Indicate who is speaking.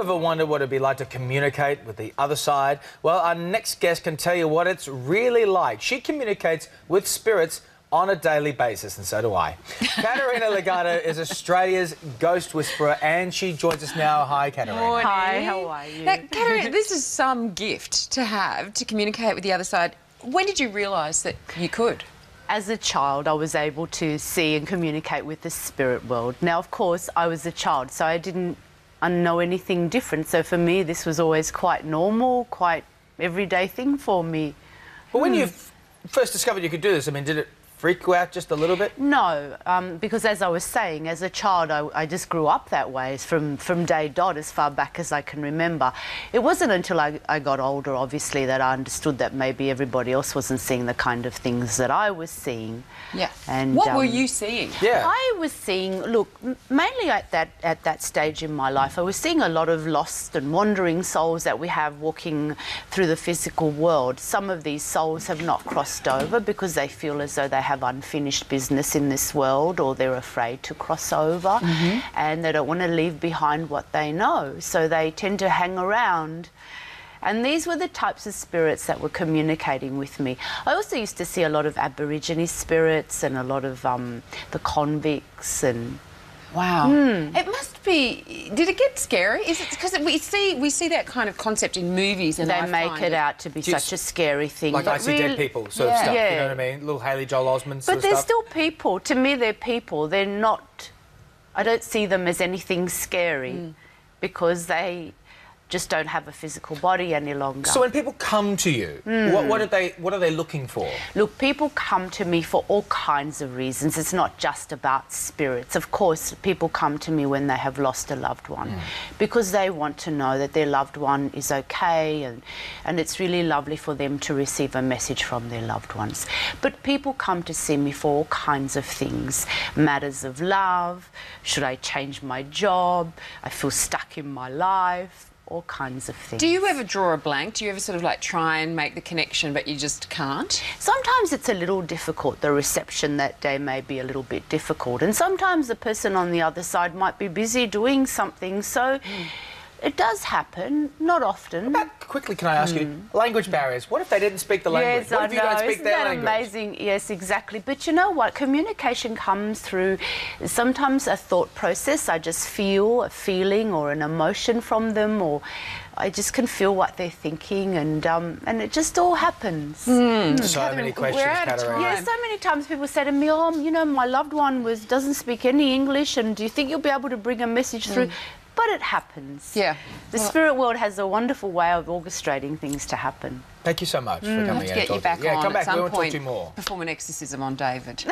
Speaker 1: ever wondered what it'd be like to communicate with the other side? Well, our next guest can tell you what it's really like. She communicates with spirits on a daily basis, and so do I. Caterina Ligato is Australia's ghost whisperer, and she joins us now. Hi, Caterina.
Speaker 2: Morning.
Speaker 3: Hi, how are you?
Speaker 2: Now, Caterina, this is some gift to have, to communicate with the other side. When did you realise that you could?
Speaker 3: As a child, I was able to see and communicate with the spirit world. Now, of course, I was a child, so I didn't know anything different. So for me, this was always quite normal, quite everyday thing for me.
Speaker 1: But when you first discovered you could do this, I mean, did it freak you out just a little bit?
Speaker 3: No, because as I was saying, as a child, I just grew up that way from day dot, as far back as I can remember. It wasn't until I got older, obviously, that I understood that maybe everybody else wasn't seeing the kind of things that I was seeing.
Speaker 2: Yeah.
Speaker 3: And
Speaker 2: what were you seeing?
Speaker 1: Yeah.
Speaker 3: I was seeing, look, mainly at that stage in my life, I was seeing a lot of lost and wandering souls that we have walking through the physical world. Some of these souls have not crossed over because they feel as though they have unfinished business in this world, or they're afraid to cross over, and they don't want to leave behind what they know, so they tend to hang around. And these were the types of spirits that were communicating with me. I also used to see a lot of Aborigine spirits and a lot of the convicts and...
Speaker 2: Wow. It must be... Did it get scary? Is it because we see that kind of concept in movies, and
Speaker 3: they make it out to be such a scary thing.
Speaker 1: Like I see dead people sort of stuff, you know what I mean? Little Haley Joel Osment sort of stuff.
Speaker 3: But they're still people. To me, they're people. They're not... I don't see them as anything scary because they just don't have a physical body any longer.
Speaker 1: So when people come to you, what are they looking for?
Speaker 3: Look, people come to me for all kinds of reasons. It's not just about spirits. Of course, people come to me when they have lost a loved one because they want to know that their loved one is okay, and it's really lovely for them to receive a message from their loved ones. But people come to see me for all kinds of things. Matters of love, should I change my job, I feel stuck in my life, all kinds of things.
Speaker 2: Do you ever draw a blank? Do you ever sort of like try and make the connection but you just can't?
Speaker 3: Sometimes it's a little difficult. The reception that day may be a little bit difficult, and sometimes the person on the other side might be busy doing something, so it does happen, not often.
Speaker 1: Quickly, can I ask you, language barriers, what if they didn't speak the language?
Speaker 3: Yes,
Speaker 1: what
Speaker 3: I
Speaker 1: if you don't speak
Speaker 3: Isn't
Speaker 1: their
Speaker 3: that
Speaker 1: language?
Speaker 3: amazing? Yes, exactly. But you know what? Communication comes through sometimes a thought process. I just feel a feeling or an emotion from them, or I just can feel what they're thinking, and it just all happens.
Speaker 1: So many questions,
Speaker 2: we're out of
Speaker 1: Caterina.
Speaker 2: time.
Speaker 3: Yeah, so many times people say to me, oh, you know, my loved one doesn't speak any English, and do you think you'll be able to bring a message through? But it happens.
Speaker 2: Yeah.
Speaker 3: The spirit world has a wonderful way of orchestrating things to happen.
Speaker 1: Thank you so much for coming in.
Speaker 2: Let's get you back
Speaker 1: Yeah,
Speaker 2: on
Speaker 1: come back.
Speaker 2: at some
Speaker 1: We want to talk
Speaker 2: point.
Speaker 1: to you more.
Speaker 2: Perform an exorcism on David.